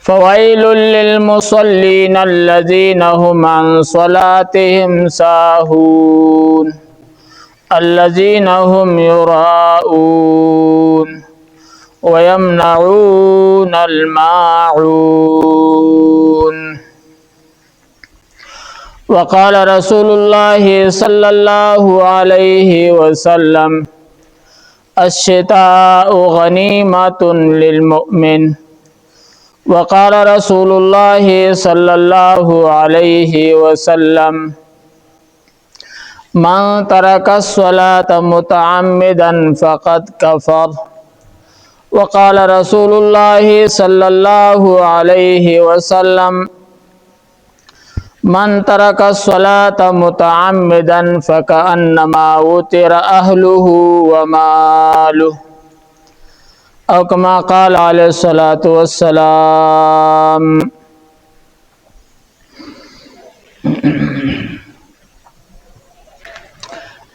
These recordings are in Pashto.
فويل للمصلين الذين هم عن صلاتهم ساهون الذين هم يراءون ويمنعون الماعون. وقال رسول الله صلى الله عليه وسلم الشتاء غنيمة للمؤمن. وقال رسول الله صلى الله عليه وسلم من ترك الصلاة متعمدا فقد كفر. وقال رسول الله صلى الله عليه وسلم من ترك الصلاة متعمدا فكأنما وتر أهله وماله او كما قال عليه الصلاة والسلام.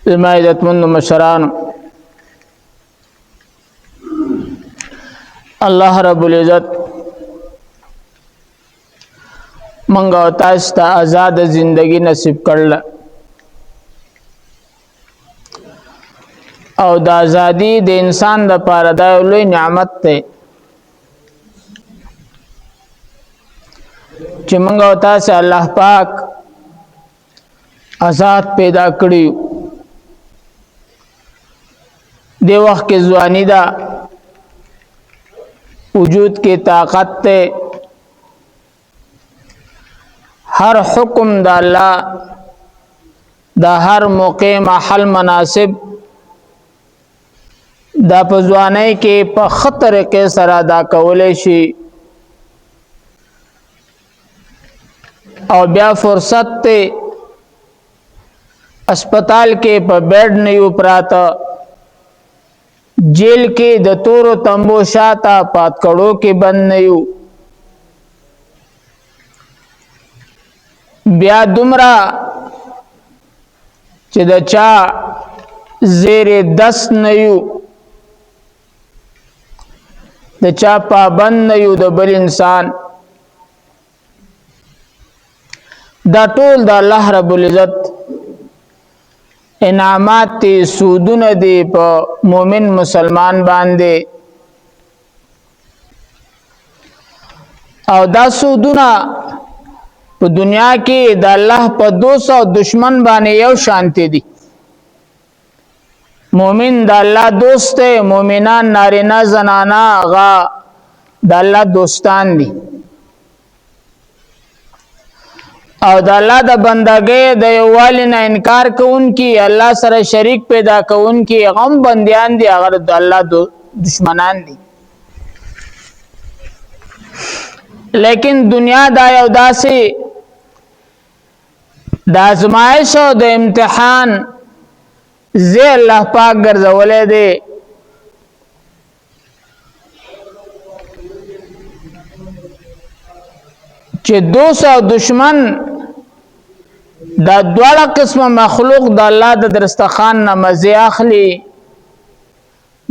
زما عزتمند مشرانو، الله رب العزت منګه تاسو ته آزاد زندگی نصیب کړل او د ازادي د انسان د پاره د لوی نعمت ته چې منګه تاسو الله پاک آزاد پیدا کړی. دی وخت کې ځواني دا وجود کې طاقت ته ہر حکم دا اللہ دا ہر موقع محل مناسب دا پزوانه کې په خطر کې سره دا کولې شي او بیا فرصت ته اسپیټال کې په بیډ نه یو پراته جیل کې د تورو تمبو شاته پات کړو کې بند نه یو بیا دومره چې د چا زیر دس نه یو د چا پابند نه یو د بل انسان. دا ټول د الله رب العزت انعامات تی سودونه دی په مومن مسلمان باندې او دا سودونه په دنیا کې د الله په 200 دشمن باندې یو شانتی دي. مومن د الله دوست دی، مومنان نارینه زنانا غا د الله دوستان دي او د الله د بندګۍ د یووالي نه انکار کوونکي الله سره شریک پیدا کوونکي غم بندیان دي، هغه د الله دشمنان دي. لیکن دنیا دا یو داسې د ازمایش او د امتحان زی الله پاک ګرځولې دی چې 200 دشمن دا دواړه قسمه مخلوق د الله د درستخان نه مزه اخلي،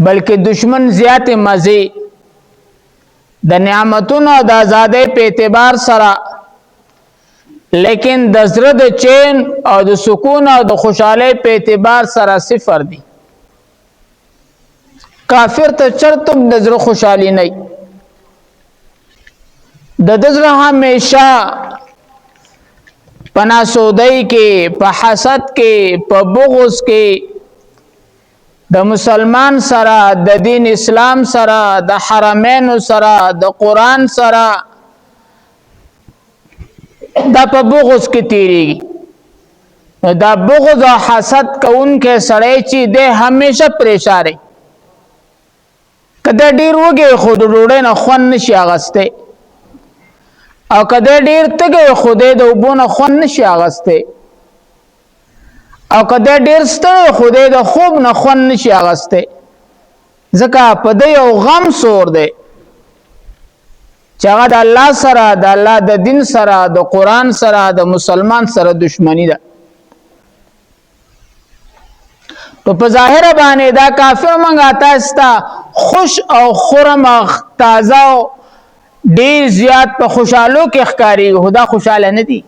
بلکې دشمن زیات مزه د نعمتونو د آزادۍ په اعتبار سره، لیکن د زړه د چین او د سکون او د خوشحالۍ په اعتبار سره صفر دي. کافر ته چرته د زړه خوشحالي نه، د زړه همیشه په ناسودۍ کې، په حسد کې، په بغض کې د مسلمان سره، د دین اسلام سره، د حرمین سره، د قرآن سره دا په بغض کې تیریږي. دا بغض او حسد کوونکی سړی چې دی همیشه پریشان دی. کله ډیر وږی خو د ډوډۍ نه خوند نشي اخیستی او کله ډیر تږی خو د اوبو نه خوند نشي اخیستی او کله ډیر ستړی خو د خوب نه خوند نشي اخیستی، ځکه په دې یو غم سور دی چې هغه د الله سره، د الله د دین سره، د قرآن سره، د مسلمان سره دشمنی ده. تو په ظاهر باندې دا کافر منګه تاسو ته خوش او خرم تازه ډیر زیات په خوشالو کې ښکاری خدا خوشاله نه دي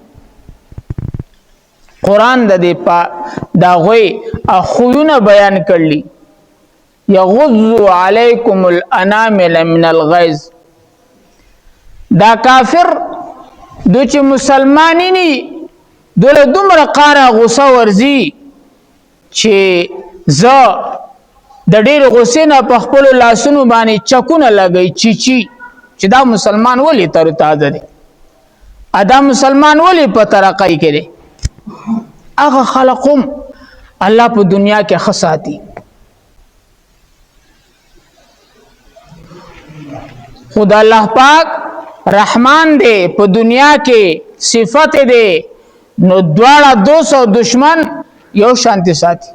قران د دې دا غوي اخوونه بیان کړلی یغض علیکم الانامل من الغیظ دا کافر دو چې مسلمانی ني دوله دومره قاره غوسه ورزي چې ز د ډېر غوسې نه په خپل لاسونو باندې چکونه لګي چی چې دا مسلمان ولی تر تازه دي ادا مسلمان ولی په ترقای کړي هغه خلقهم الله په دنیا کې خصاتی خدا الله پاک رحمان دے په دنیا کې صفت دے نو دواړه 200 دشمن یو شانتی ساتي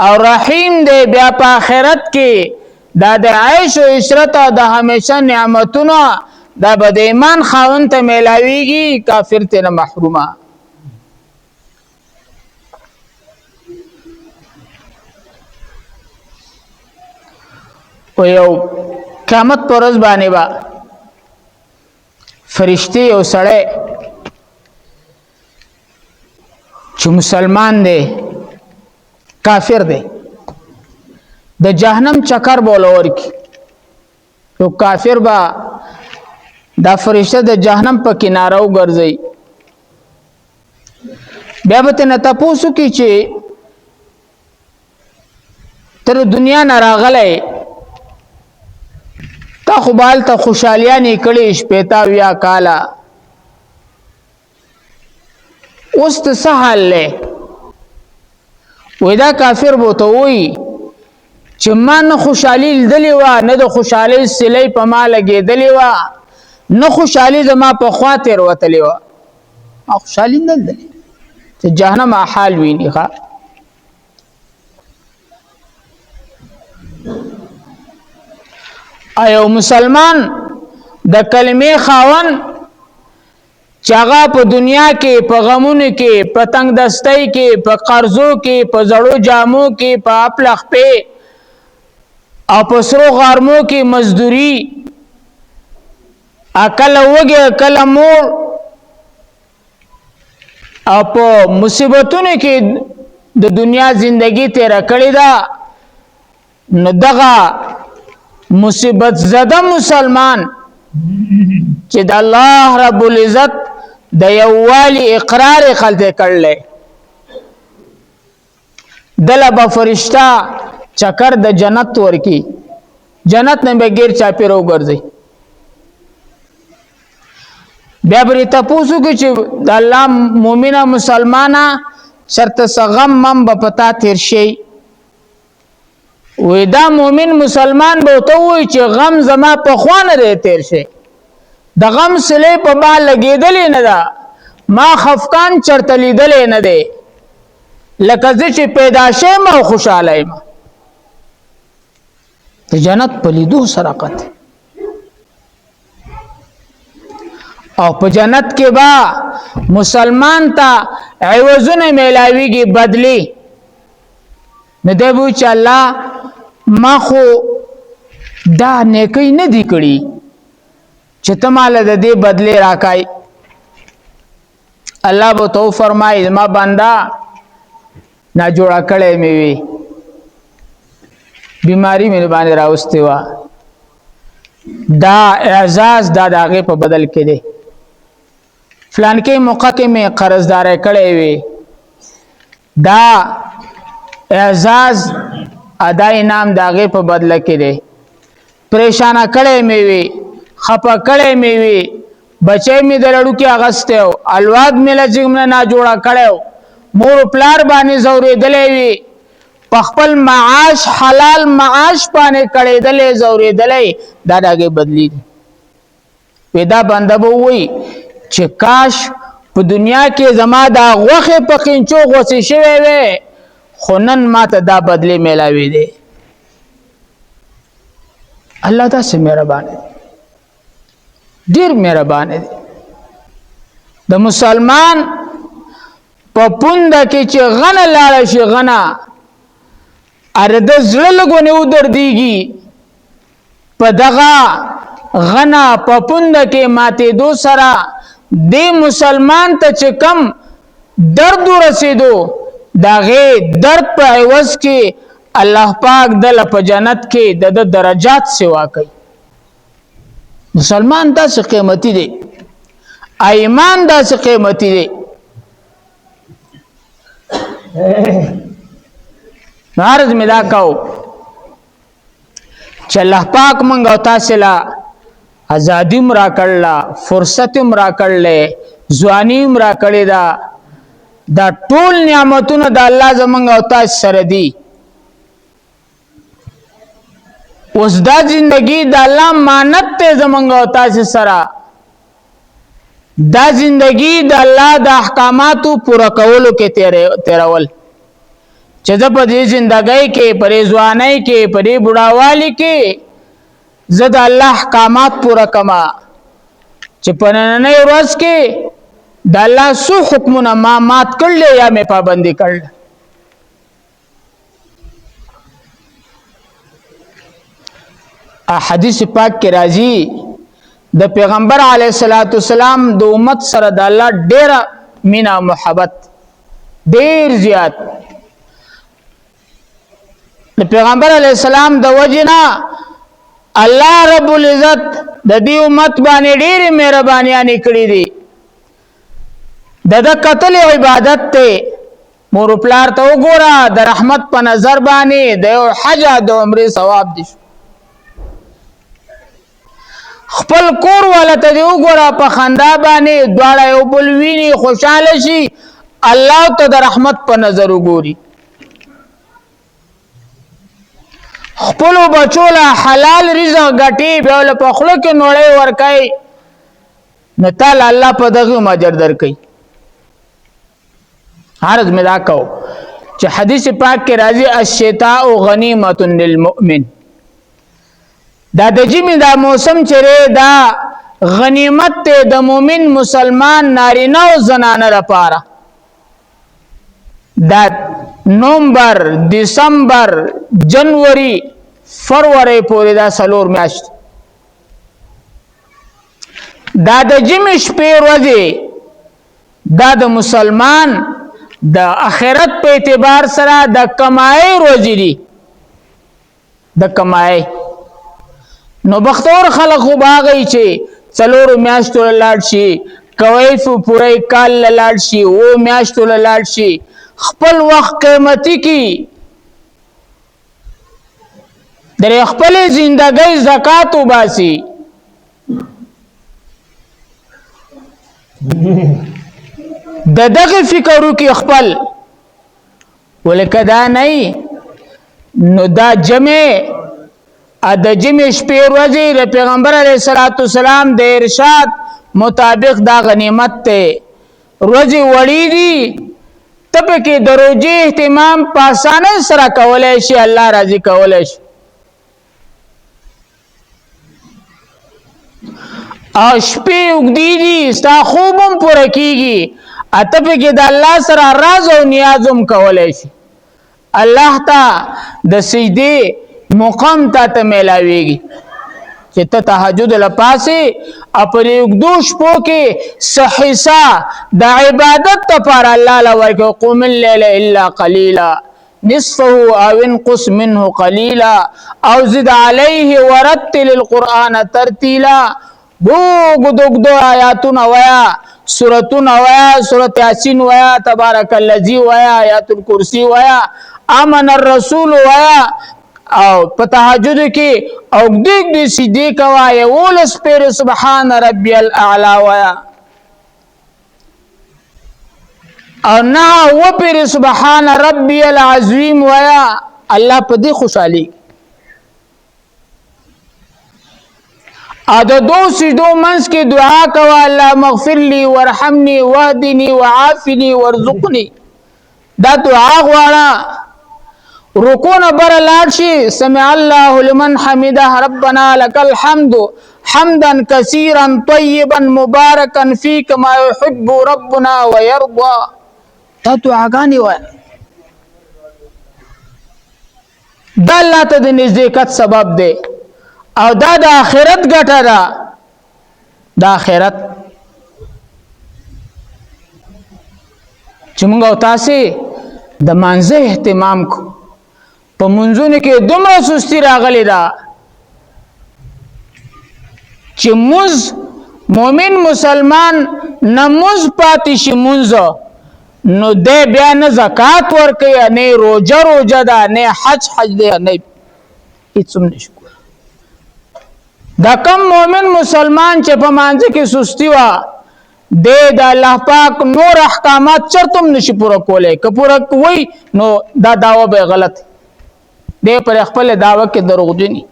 او رحیم دے بیا په آخرت کې دا د عیش او عشرت د همیشه نعمتونه دا به د ایمان خاوند ته ملاویږي کافر ته نه محرومه په یو قیامت پر ورځ باندې با فرشتي او سړی چې مسلمان دی کافر دی د جهنم چکر بولور کی یو کافر با دا فرشته د جهنم په کناره وګرځي بیا به ته نه تاسو کی چې تر دنیا نه راغلی تا خوبال تا خوشالیانی کړي شپېتا ویا کالا اوس ته سهال له ودا کافر بوته وي چې ما نه خوشالي لیدلې و نه د خوشالي سلې په ما لګېدلې و نه خوشالي زما په خاطر وتلې و خوشالي نه لیدلې چې جهنم حال ویني ښا ایو مسلمان د کلمې خاون چاغه په دنیا کې په غمونو کې په تنگ دستۍ کې په قرضو کې په زړو جامو کې په خپل خپې او په سرو غارمو کې مزدوري عقل وګه کله مور او په مصیبتونو کې د دنیا ژوندۍ تیر کړی دا نو دغه مصیبت زده مسلمان چې د الله رب العزت د یووالي اقرار خلته کړل دله به فرشتہ چکر د جنت ورکی جنت نه بغیر چا پیرو ګرځي بیا بری تاسو کې چې د الله مؤمنه مسلمانه شرط سغم مم په پتا تیر شي وې دا مؤمن مسلمان به ته وای چې غم زما په خوانه دی تیر شي د غم سلې په ما لګېدلې نه ده ما خفقان چرته لیدلې نه دی لکه چې پیدا شم او خوشاله یم د جنت په لیدو سرقت او په جنت کې با مسلمان ته عوضونه ملاويږي بدلی نه دی بو چې الله ما خو دا نیکی نه دی کړی چې تماله د دې بدله راکای الله به تو فرمایي ما بندا نا جوړه کړې مې وی بیماری مې باندې راوستي وا دا اعزاز دا داغه په بدل کې دی فلان کې موقع کې مې قرضدار کړې وی دا اعزاز ادا انعام داغه په بدله کې دی پریشان کړي مې وي خپه کړي مې وي بچي مې دلړو کې اغسته او الواد مې لږه نه جوړه کړو مور پلار باندې زورې دلې وي خپل معاش حلال معاش باندې کړي دلې زورې دلې دا داغه بدلی پیدا بنده بو وي چې کاش په دنیا کې زما دا غوخه په قینچو غوسه شوي وي خونن ماته دا بدلی ملاوي دي الله تاسو مهربان دي ډیر مهربان دي د مسلمان په پوند کې چې غنه لاړ شي غنه ارده زړه لګونه ودر دیږي په دغه غنا پپوند کې ماته دو سرا دی مسلمان ته چې کم درد رسیدو داغه درد په عوض کې الله پاک دل په جنت کې د درجات سوا کوي. مسلمان دا څه قیمتي دی، ایمان دا څه قیمتي دی. نارز می دا کو چې الله پاک مونږ او تاسو لا ازادي مرا کړلا، فرصت مرا کړلې، ځواني مرا کړې دا ټول نعمتونه د الله زمونږ او تاسو سره دي. اوس دا زندگی د الله مانت ته زمونږ او تاسو سره، دا زندگی د الله د احکاماتو پورا کولو کې تیرول چې د په دې زندګۍ کې پرې ځوانۍ کې پرې بډاوالي کې زه د الله احکامات پورا کما چې په نننۍ ورځ کې د الله سو حکمونه ما مات کړل یا مې پابندي کړل. حدیث پاک کې راځي د پیغمبر علیه الصلاۃ والسلام د امت سره د الله ډېر مینا محبت ډېر زیات. د پیغمبر علیه السلام د وجنا الله رب العزت د دې امت باندې ډېر مهربانيانې کړې دي. د قتل عبادت ته مور پلار ته وګوره د رحمت په نظر باندې د حج د عمره ثواب دي. خپل کور ولته دی وګوره په خندا باندې دواړه یو بل ویني خوشاله شي، الله ته د رحمت په نظر وګوري. خپل بچو له حلال رزق ګټي بیا له په خله کې نوړې ورکای نو تعالی الله په دغه ماجر درکې. عرض می دا کو چې حدیث پاک کې راځي الشتاء غنیمۃ للمؤمن. دا د جمی دا موسم چره دا غنیمت ته د مؤمن مسلمان نارینه او زنانه لپاره. دا نومبر، دسمبر، جنوري، فروری پورې دا سلور میاشت دا د جمی شپې ورځې دا د مسلمان د آخرت په اعتبار سره د کمای ورځې دي. د کمای نو بختور خلق خو باغی چې څلور میاشتو لاړ شي، کویف پوره کال لاړ شي، او میاشتو لاړ شي، خپل وخت قیمتي کی در خپل زندګۍ زکات وباسي. د دغه فکرو کې خپل ولکه دا نه نو دا جمع د جمع شپې ورځې د پیغمبر علیه الصلاۃ والسلام د ارشاد مطابق دا غنیمت ته ورځې وړي دي. ته پکې د روژې اهتمام په اسانۍ سره کولی شي، الله راضي کولی شي. او شپې اوږدې دي ستا خوب هم پوره کېږي، ته پکې د الله سره راز او نیاز هم کولی شي. الله ته د سجدې مقام ته میلاویږي چې ته تهجد لپاسې پر اوږدو شپو کې څه حصه د عبادت لپاره الله له ورکړي. قم الليل الا قليلا نصفه او انقص منه قليلا او زد عليه ورتل القرآن ترتيلا. دوګدو آیاتونه ویا، سورتونه ویا، سورت یاسین ویا، تبارک الذی ویا، آیات الکرسی ویا، آمن الرسول ویا، او په تهجد کې او دې سیدی کوي ولس پر سبحان ربی الاعلى ویا، او نه و پر سبحان ربی العظیم ویا. الله په دې خوشالي ا د دو سجدو منس کې دعا کوه الله مغفر لي وارحمني واهدني وعافني وارزقني. دا دعا غواړه. رکوع نه بر لاړ شي سمع الله لمن حمده ربنا لك الحمد حمدا كثيرا طيبا مباركا فيه كما يحب ربنا ويرضى. دا دعاګانې وایه. دا الله ته د نزدېکت سبب دی. او دا د آخرت ګټه ده د آخرت چې موږ او تاسې د مانځه اهتمام کو په منځونو کې دومره سستی راغلی ده چې موږ مؤمن مسلمان نه موږ پاتې شي مونځ نو دی بیا نه زکات ورکوي نه روژه ده نه حج دی نه هېڅ هم نشي کولی دا کم مؤمن مسلمان چې په مانځه کې سستی وه دی د الله پاک نور احکامات چرته هم نشي پوره کولی که پوره کوي نو دا دعوه به غلط دی پر خپل دعوه کې دروغجني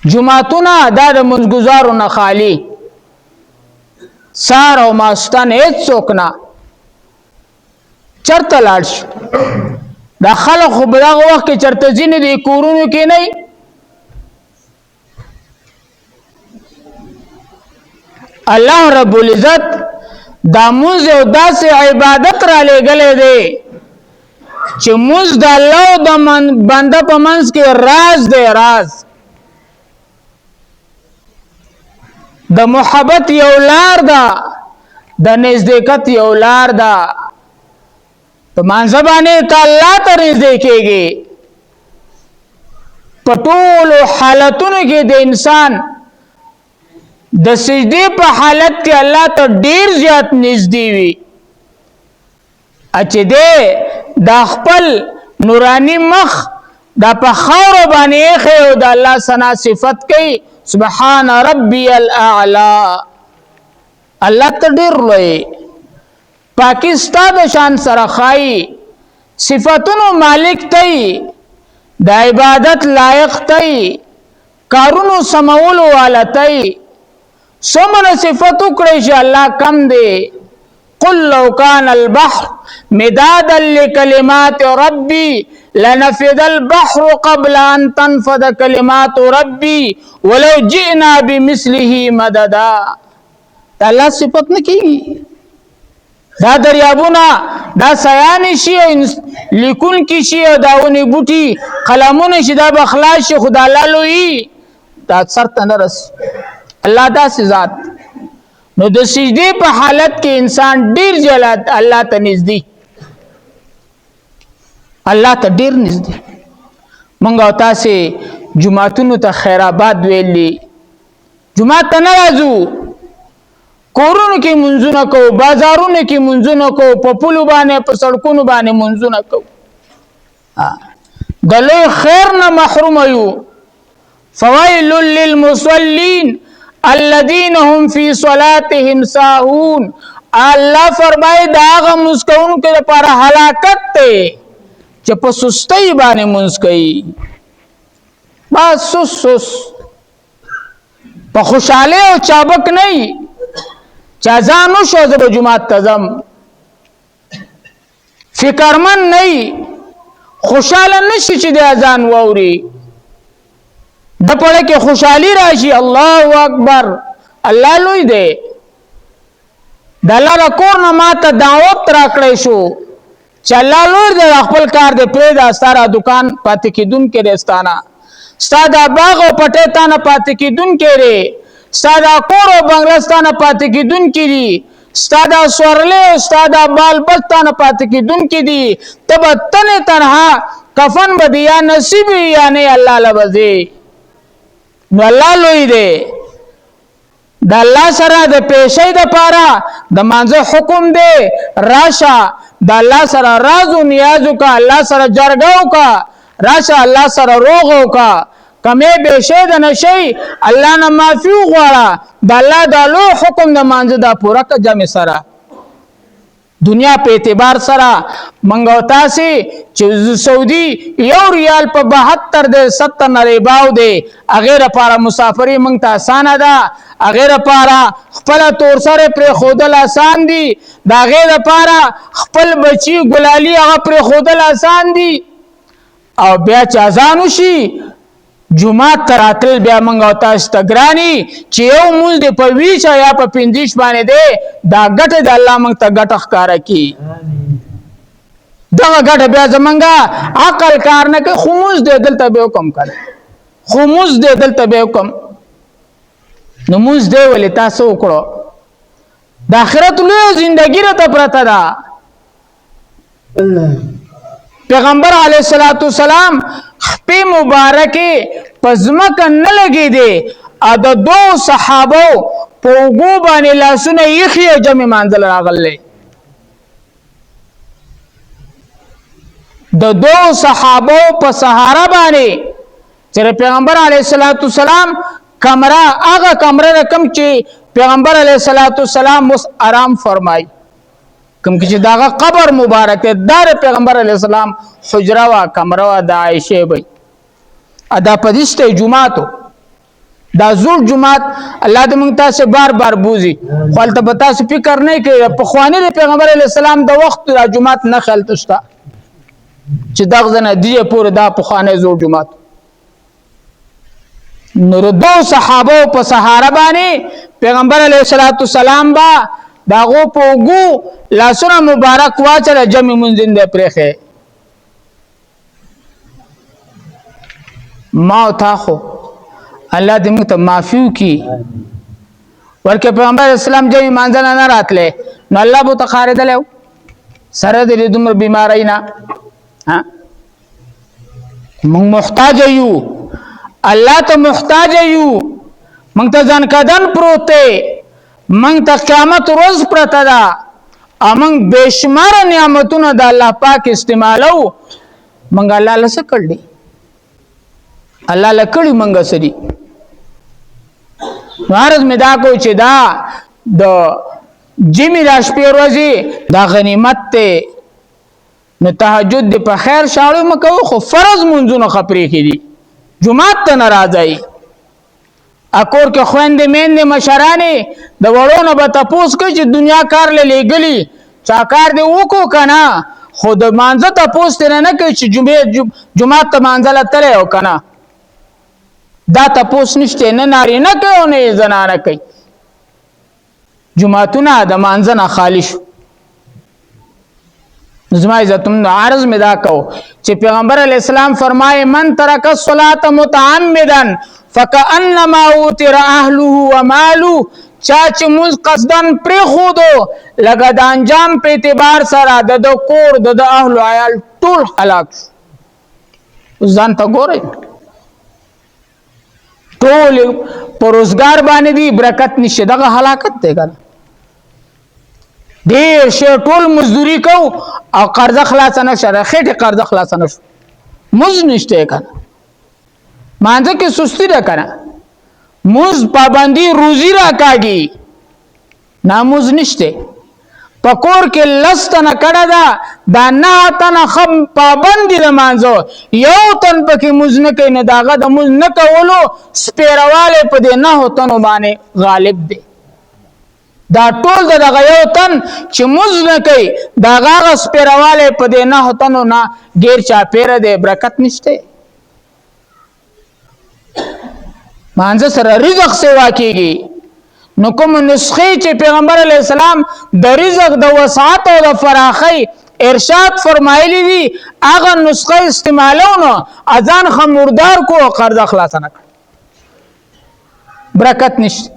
جمعتونه دا د منځګزارو نه خالی سار او ماستان هیڅوک نه چرته لاړ شي دا خلک خو په دغه وخت کې چرته ځینې د کورونو کې نه الله رب العزت دا مونځ او داسې عبادت را لېږلی دی چې مونځ د الله او د بنده په منځ کې راز دی راز د محبت یو لار ده د نزدېکت یو لار ده په مانځه باندې ته الله ته نږدې کېږي په ټولو حالتونو کې د انسان د سجدې په حالت کې الله ته ډیر زیات نږدې وي چې دی د خپل نورانی مخ دا په خاورو باندې ایښی او د الله ثنا صفت کوي سبحان ربی الاعلی الله ته ډیر لوی پاکی ستا د شان سره ښایي صفتونو مالک تی د عبادت لایق تی کارونو سمولو والا تی څومره صفت وکړی چې الله کم دی قل لو كان البحر مدادا لكلمات ربي لنفد البحر قبل أن تنفد كلمات ربي ولو جئنا بمثله مددا الله صفت نه کیږي دا دریابونه دا سیان شي لیکون کی شي داونی بوټي قلمونه شي دا بخلاص شي خدای الله لوی دا سرته نه رس الله دا ذات نو د سجدي په حالت کې انسان ډیر جلات الله ته نږدې الله ته ډیر نږدې مونږ او تاسې جمعتونو ته خیر آباد ویلي جمعه ته نه راځو کورونو کې منځونه کوو بازارونو کې منځونه کوو په پلو باندې په سړکونو باندې منځونه کوو د لوی خیر نه محروم یو فویل للمصلین الذين هم في صلاتهم ساهون الله فرمای دا هغه مسکون کې لپاره هلاکت ته چې په سستی باندې منځ کوي بس سس په خوشاله او چابک نه چا ځانو شو د جمعات تزم فکرمن نه خوشاله نشي چې د اذان ووري د پړه کې خوشحالي راشي الله اکبر الله لوی دی د الله د کور نه ماته دعوت راکړی شو چې الله لوی دی خپل کار دی پرې د ستاره دکان پاتې کیدون کې رستانه ساده باغ او پټه تانه پاتې کیدون کې ری ساده کور او بنگلستانه پاتې کیدون کې دي ساده سورلې ساده بال بستانه پاتې کیدون کې دي تب تنه تنها کفن بدیا نصیب یا نه الله لبزي نو الله لوی دی د الله سره د پیشې د پاره د مانځه حکم دی راشه د الله سره راز او نیازو کا الله سره جرګاو کا راشه الله سره روغو کا کمه بشه د نشي الله نه معافي غواړه د الله د لو حکم د مانځه د پوره ک جمع سره دنیا په اعتبار سره منګوتا سي چې سعودي یو ریال په 72 د 70 نریباو دی اغه لپاره مسافری مونږ ته آسان ده اغه لپاره خپل تور سره پر خودل آسان دي دا غه لپاره خپل بچي ګلالي هغه پر خودل آسان دي او بیا چې اذان وشي جمعه تراتل بیا منګو تاسو ته ګرانی چې یو مول دی په ویچا یا په پندیش باندې دی دا ګټه د الله مونږ ته ګټه ښکارا کی دغه ګټه بیا زمونږه عقل کار نه کوي. خموس دی دلته به حکم کړي، خموس دی دلته به حکم. نو موږ دی ولې تاسو وکړو؟ د آخرت لوی زندگی را ته پرته ده. پیغمبر علیه الصلاۃ والسلام خپې مبارکه پزمک نه لګې دي ا د دو صحابه په وګو باندې لاسونه یخي جمع مانځل راغله. د دو صحابه په سهارا باندې چې پیغمبر علیه الصلاۃ والسلام کمره هغه کمره رقم چې پیغمبر علیه الصلاۃ والسلام مس آرام فرمای کوم چې داغه قبر مبارک دار پیغمبر علیه السلام حجره وا کمره وا د عائشه وي ادا پدشته جمعاتو دا زور جمعات الله دې مونږ تاسو بار بار بوزي خپل ته تاسو فکر نه کوي په خوانه پیغمبر علیه السلام د وخت د جمعات نه خلت شته چې دغه نه دی پور دا په خوانه زور جمعات. نور دو صحابه په سهارا باندې پیغمبر علیه الصلاۃ والسلام با داغو پوغو لاسونه مبارک واچره جمع منځین ده پرخه ما تا خو الله دې موږ ته معفو کی ورکه پیغمبر اسلام جمع مانځل نه راتله نو الله بو تخارد له سره دې دومره بیماری نه ها موږ محتاج یو الله ته محتاج یو موږ ته ځان کدن پروته موږ ته قیامت روز پرته ده امنګ بشمار نعمتونه د الله پاک استعمالو موږ الله لسه کړل الله لکړي موږ سړي نوارز می دا کو چې دا د جمی راش پیروزی دا غنیمت ته نو تهجد په خیر شاړو مکو خو فرض منځونه خبرې کړي جمعات ته ناراضي اکور کې خويندې مېندې مشرانې د وړونو به تاسو کوي چې دنیا کار لګلی چا کار دی وکړو کنه خو د مانځه تاسو نه کوي چې جمعات ته مانځل تل او کنه دا تاسو نشته نه ناری نه کوي نه زنانه کوي جمعتونه د مانځه نه خالی شو. زما عزتم عرض می دا کو چې پیغمبر علی السلام فرمای من ترک الصلاه متعمدا فكانما اوتر اهله وماله چا چې موږ قصدن پر خودو لګا د انجام په اعتبار سره د کور د اهل عیال ټول هلاک ځان ته ګورئ ټول پروزګار باندې دی برکت نشه دغه هلاکت دی ګل ډیر شی ټول مزدوری کو او قرض خلاص نه شره خېټه قرض خلاص نه مز نشته کنه مانځه کې سستی را کنه مز پابندی روزی را کاږي ناموز نشته پکور کې لستنه کړه دا نه تنه خم پابندی د مانځو یو تن پکې مز نه کوي نه داغه د مز نه کولو سپیرواله په دې نه هوتنو باندې غالب دی دا ټول دغه یو تن چې مز نه کوي دا غاغ سپیرواله په دې نه هوتنو نه غیر چا پیر دی برکت نشته مانځ سره رزق سیوا کیږي نو کوم نسخه چې پیغمبر علی السلام د رزق د وسعت او د فراخی ارشاد فرمایلی دي هغه نسخه استعمالونو اذان خمردار کو قرض خلاص نه برکت نشته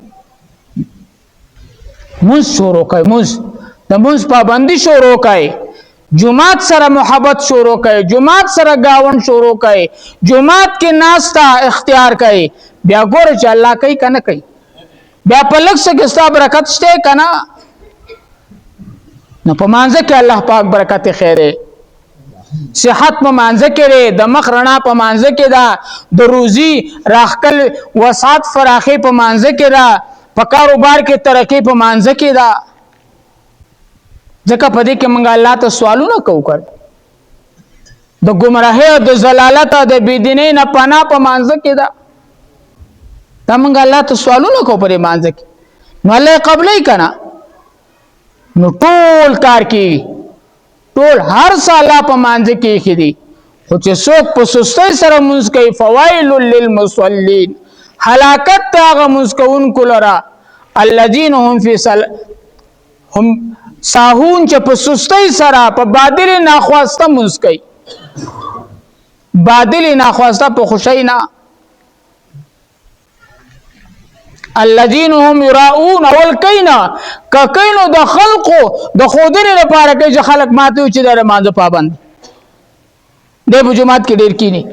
موږ شروع کوي موږ د موږ پابندي شروع کوي جمعات سره محبت شروع کوي جمعات سره گاون شروع کوي جمعات کې ناستا اختیار کوي بیا ګور چې الله کوي کنه کوي بیا په لږ څه کې ستا برکت شته کنه نو په مانځه کې الله پاک برکت خیره صحت په مانځه کې د مخ رڼا په مانځه کې دا د روزي راخکل وسعت فراخي په مانځه کې دا په کاروبار کې ترقی په مانځه کې دا ځکه په دې کې موږ الله ته سوالونه کوو کړ د گمراهۍ او د زلالت او د بيدینۍ نه پناه په مانځه کې دا موږ الله ته سوالونه کوو په مانځه کې نو الله قبلې کنا نو ټول کار کې ټول هر سال په مانځه کې خېدي خو چې څوک په سستۍ سره مونږ کوي فوائل للمصلين هلاکت هغه مسکون کولرا الذين هم ساهون چې په سستی سره په باطل ناخواسته مونږ کوي، باطل ناخواسته په خوشی نه. الذين هم يراؤون والکینا ککینو د خلقو د خودري لپاره کې چې خلق ماته چې د مانځ پابند د جمعات کې ډیر کینی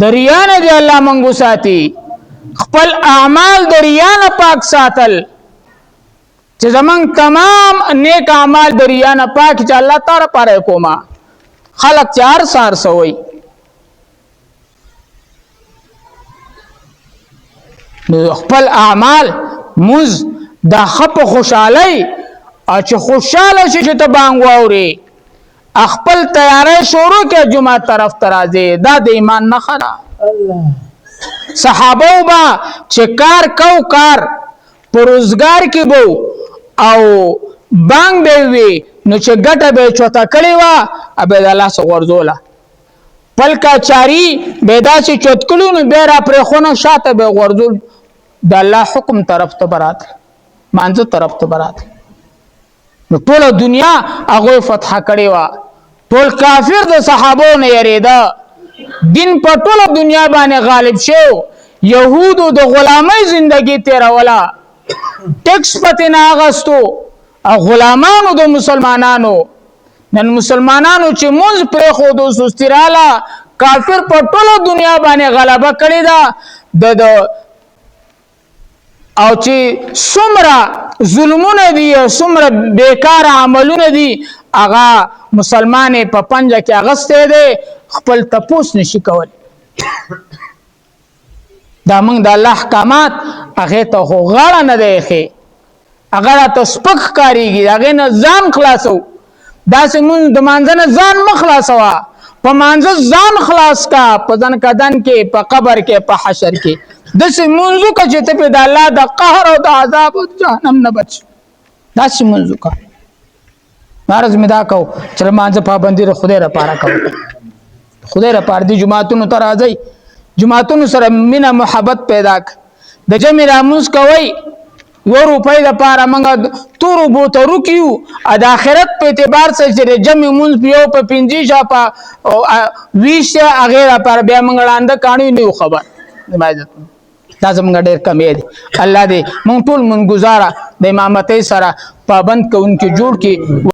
د ریا نه دی الله منغو ساتي، خپل اعمال د ریا نه پاک ساتل چې زمون تمام نیک اعمال د ریا نه پاک چې الله تعالی پاره کوما خلق چار سار سوئی. خپل اعمال مز د خپ خوشالۍ او چې خوشاله شي چې ته بانګ واوري خپل تیارې شروع کې جمعه طرف ترازه دا د ایمان نه خره. صحابه با چې کار پروزګار کې بو او بانګ به وي نو چې ګټه به چوتا کړي وا ابه د الله سره ورزوله پلکا چاری بيدا چې چوتکلو نو به را پر خونه شاته به ورزول د الله حکم طرف ته برات مانځه طرف ته برات. نو ټول دنیا هغه فتح کړي وا، ټول کافر د صحابو نه یریدا، دین په ټول دنیا باندې غالب شو، يهودو د غلامۍ زندگی تیرولا، ټیکس پته نه اغستو او غلامانو د مسلمانانو. نن مسلمانانو چې مونږ پر خو د سستراله کافر په ټول دنیا باندې غلبه کړی دا د او چې څومره ظلمونه دي څومره بیکار عملونه دي هغه مسلمان په پنجه کې اغسته دي خپل تپوس نشي کول. دا موږ د الله احکامات هغه ته غاړه نه دی خې، هغه ته سپک کاریږي، هغه نه ځان خلاصو. دا سمون د مانځنه ځان مخلاصوا، په مانځ ځان خلاص کا، په ځن کدن کې، په قبر کې، په حشر کې د سمونځو کا چې ته په د الله د قهر او د عذاب او جهنم نه بچ. دا سمونځو کا نارز می دا کو چې مانځ پابندي ر خدای را پاره کو، خدای را پاره دي جمعهتون تر راځي، جمعهتون سره مینا محبت پیدا ک د جمع راموس کوي و روپۍ د پاره منګه تورو بوته روکیو د اخرت په اعتبار سره چې جمع مونږ پیو په 50 شاپا 20 هغه پر بیا منګلاند کانو نه خبر عبادت دا زمونږ ډېر کمې دي. الله دې مونږ ټول مونږ گزاره د امامتۍ سره پابند کوونکې جوړ کې.